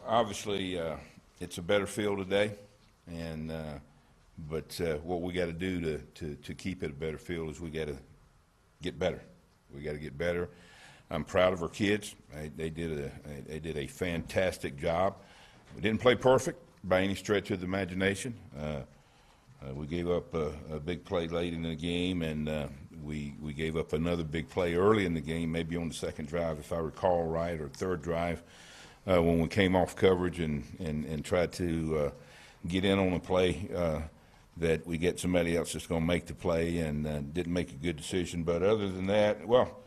Obviously, it's a better field today, and but what we got to do to keep it a better field is we got to get better. We got to get better. I'm proud of our kids. They did a fantastic job. We didn't play perfect by any stretch of the imagination. We gave up a big play late in the game, and we gave up another big play early in the game, maybe on the second drive, if I recall right, or third drive, when we came off coverage and tried to get in on a play that we get somebody else that's going to make the play, and didn't make a good decision. But other than that, well,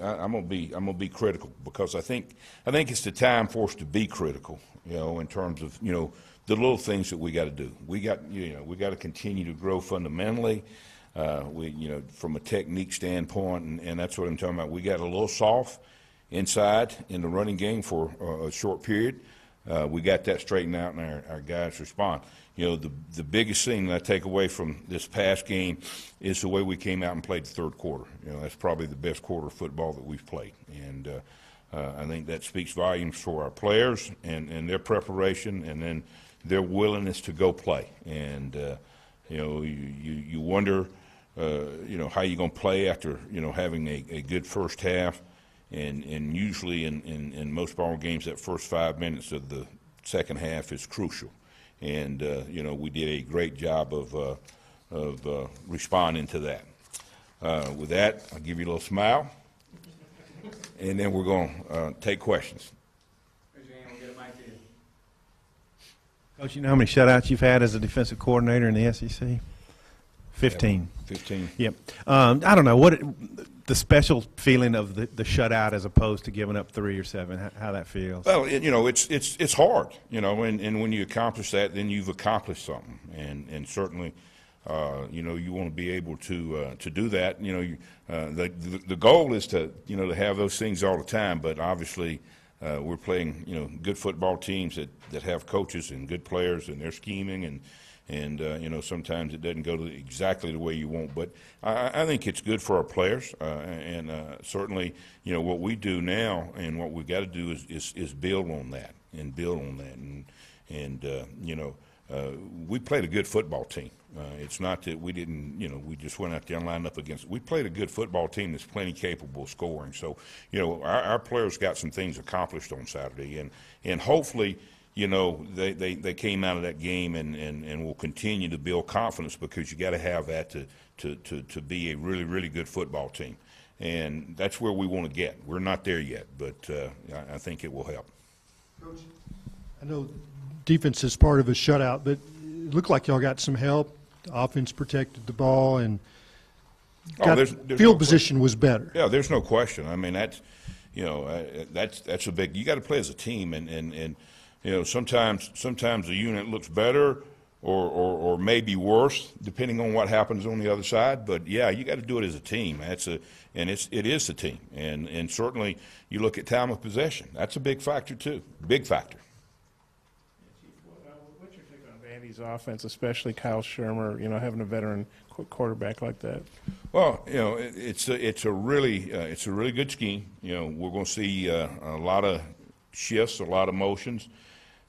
I'm gonna be critical, because I think it's the time for us to be critical. In terms of the little things that we got to do. We got to continue to grow fundamentally. From a technique standpoint, and that's what I'm talking about. We got a little soft inside in the running game for a short period. We got that straightened out, and our guys respond. The biggest thing that I take away from this past game is the way we came out and played the third quarter. That's probably the best quarter of football that we've played, and I think that speaks volumes for our players and their preparation, and then their willingness to go play. And you wonder how you're going to play after having a good first half, and usually in most ball games that first 5 minutes of the second half is crucial. And we did a great job of responding to that. With that, I'll give you a little smile, and then we're going to take questions. Coach, you know how many shutouts you've had as a defensive coordinator in the SEC? 15. 15. Yep. I don't know what the special feeling of the shutout as opposed to giving up 3 or 7. How that feels. Well, it's hard. And when you accomplish that, then you've accomplished something. And certainly, you want to be able to do that. The goal is to have those things all the time. But obviously, we're playing good football teams that have coaches and good players, and they're scheming, and sometimes it doesn't go exactly the way you want. But I think it's good for our players, and certainly what we do now and what we've got to do is build on that and we played a good football team. It's not that we didn't, we just went out there and lined up against. We played a good football team that's plenty capable of scoring. So, our players got some things accomplished on Saturday, and hopefully, they came out of that game and will continue to build confidence, because you got to have that to be a really, really good football team. And that's where we want to get. We're not there yet, but I think it will help. Coach, I know defense is part of a shutout, but it looked like y'all got some help. The offense protected the ball, and there's field position was better. Yeah, there's no question. I mean, that's a big. You got to play as a team, and sometimes the unit looks better or maybe worse depending on what happens on the other side. But yeah, you got to do it as a team. It is a team, and certainly you look at time of possession. That's a big factor too. Big factor. What's your take on Vandy's offense, especially Kyle Shermer? Having a veteran quarterback like that. Well, it's a really good scheme. We're going to see a lot of shifts, a lot of motions,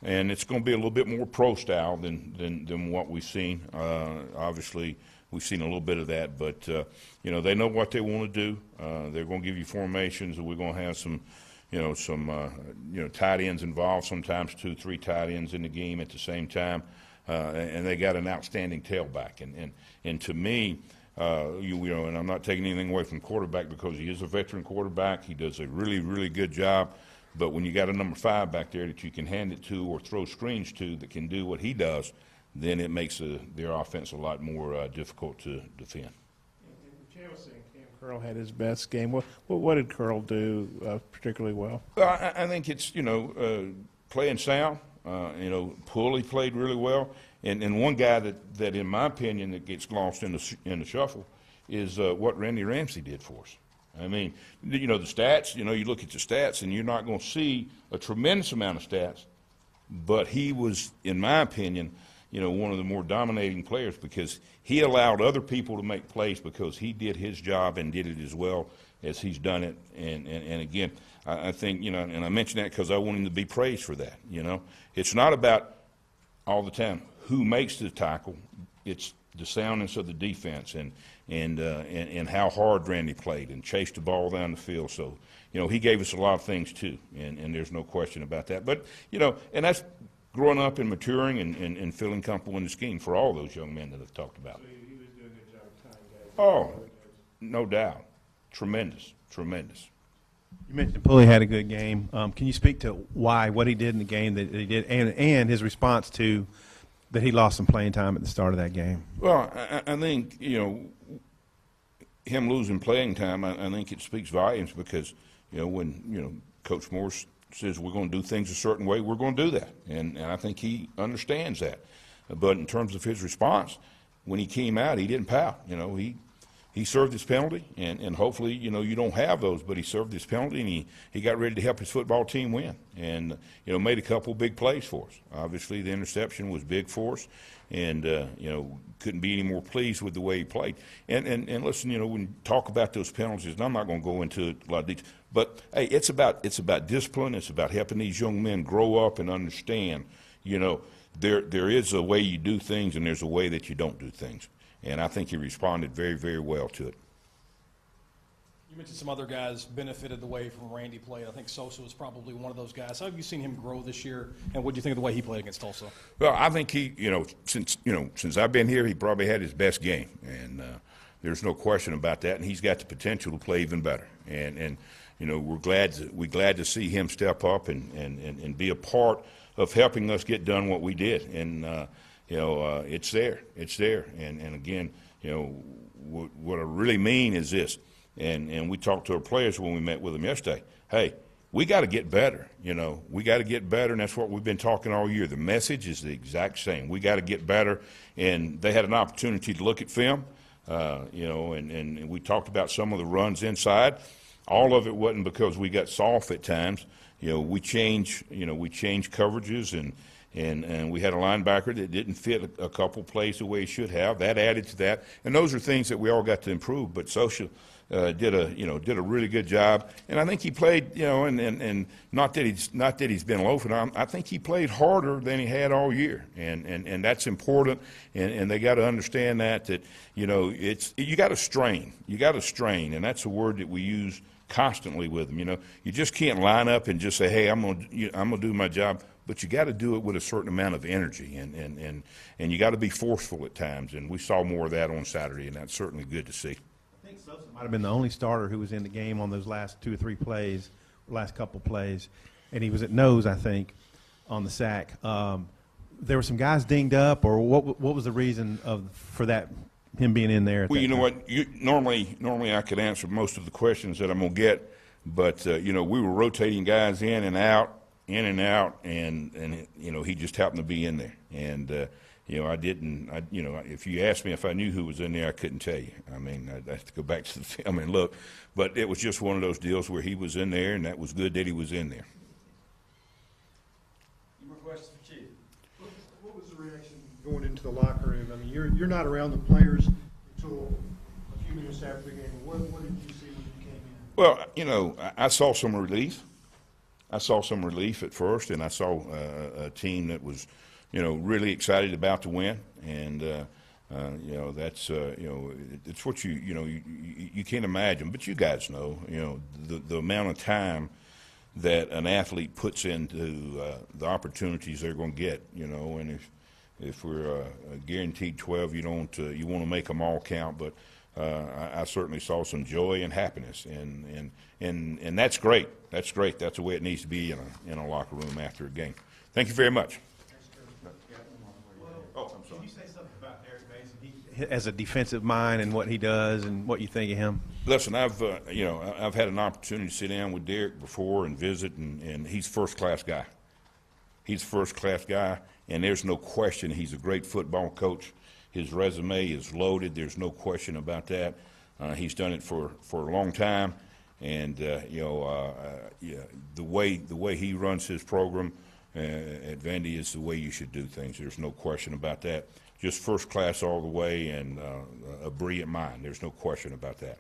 and it's going to be a little bit more pro style than what we've seen. Obviously, we've seen a little bit of that, but they know what they want to do. They're going to give you formations, and we're going to have some tight ends involved. Sometimes 2-3 tight ends in the game at the same time, and they got an outstanding tailback. And to me, and I'm not taking anything away from quarterback, because he is a veteran quarterback. He does a really, really good job. But when you got a number 5 back there that you can hand it to or throw screens to that can do what he does, then it makes their offense a lot more difficult to defend. Chavis and Cam Curl had his best game. What did Curl do particularly well? Well, I think it's playing sound. Pulley played really well, and one guy that in my opinion that gets lost in the shuffle is what Randy Ramsey did for us. I mean, the stats, you look at the stats, and you're not going to see a tremendous amount of stats, but he was, in my opinion, one of the more dominating players, because he allowed other people to make plays because he did his job and did it as well as he's done it. And again, I think, and I mention that because I want him to be praised for that, It's not about all the time who makes the tackle. It's the soundness of the defense and how hard Randy played and chased the ball down the field. So, he gave us a lot of things too, and there's no question about that. But, and that's growing up and maturing and feeling comfortable in the scheme for all those young men that I've talked about. So he was doing a good job of tying guys. Oh, no doubt. Tremendous. You mentioned Pulley had a good game. Can you speak to what he did in the game that he did, and his response to that he lost some playing time at the start of that game? Well, I think, him losing playing time, I think it speaks volumes because, when, Coach Morris says we're going to do things a certain way, we're going to do that. And I think he understands that. But in terms of his response, when he came out, he didn't pout. He served his penalty, and hopefully, you don't have those, but he served his penalty, and he got ready to help his football team win and, made a couple big plays for us. Obviously, the interception was big for us, and, couldn't be any more pleased with the way he played. And listen, when you talk about those penalties, and I'm not going to go into a lot of detail, but, hey, it's about discipline. It's about helping these young men grow up and understand, there is a way you do things and there's a way that you don't do things. And I think he responded very, very well to it. You mentioned some other guys benefited the way from Randy played. I think Sosa was probably one of those guys. How have you seen him grow this year, and what do you think of the way he played against Tulsa? Well, I think he, since I've been here, he probably had his best game, and there's no question about that. And he's got the potential to play even better. And we're glad to see him step up and be a part of helping us get done what we did. And it's there. And again, what I really mean is this, and we talked to our players when we met with them yesterday. Hey, we got to get better. We got to get better, and that's what we've been talking all year. The message is the exact same. We got to get better, and they had an opportunity to look at film, and we talked about some of the runs inside. All of it wasn't because we got soft at times. We changed coverages and we had a linebacker that didn't fit a couple plays the way he should have. That added to that, and those are things that we all got to improve. But Sosa did a really good job, and I think he played, and not that he's been loafing. I think he played harder than he had all year, and that's important. And they got to understand that you got to strain, and that's a word that we use constantly with them. You just can't line up and just say, hey, I'm gonna do my job. But you got to do it with a certain amount of energy, and you got to be forceful at times. And we saw more of that on Saturday, and that's certainly good to see. I think Sosa might have been the only starter who was in the game on those last 2 or 3 plays, last couple plays, and he was at nose, I think, on the sack. There were some guys dinged up, or what was the reason for that? Him being in there. Well, you know what? Normally I could answer most of the questions that I'm gonna get, but we were rotating guys in and out, and he just happened to be in there. And if you asked me if I knew who was in there, I couldn't tell you. I mean, I'd have to go back to the film and look. But it was just one of those deals where he was in there, and that was good that he was in there. Any more questions for Chief? What was the reaction going into the locker room? I mean, you're not around the players until a few minutes after the game. What did you see when you came in? Well, I saw some relief. I saw some relief at first, and I saw a team that was, really excited about to win. And that's it's what you can't imagine. But you guys know, the amount of time that an athlete puts into the opportunities they're going to get. And if we're guaranteed 12, you want to make them all count. But I certainly saw some joy and happiness, and that's great. That's great. That's the way it needs to be in a locker room after a game. Thank you very much. Oh, I'm sorry. Can you say something about Derek Mason as a defensive mind and what he does and what you think of him? Listen, I've had an opportunity to sit down with Derek before and visit, and he's a first-class guy. He's a first-class guy, and there's no question he's a great football coach. His resume is loaded. There's no question about that. He's done it for a long time, and the way he runs his program at Vandy is the way you should do things. There's no question about that. Just first class all the way, and a brilliant mind. There's no question about that.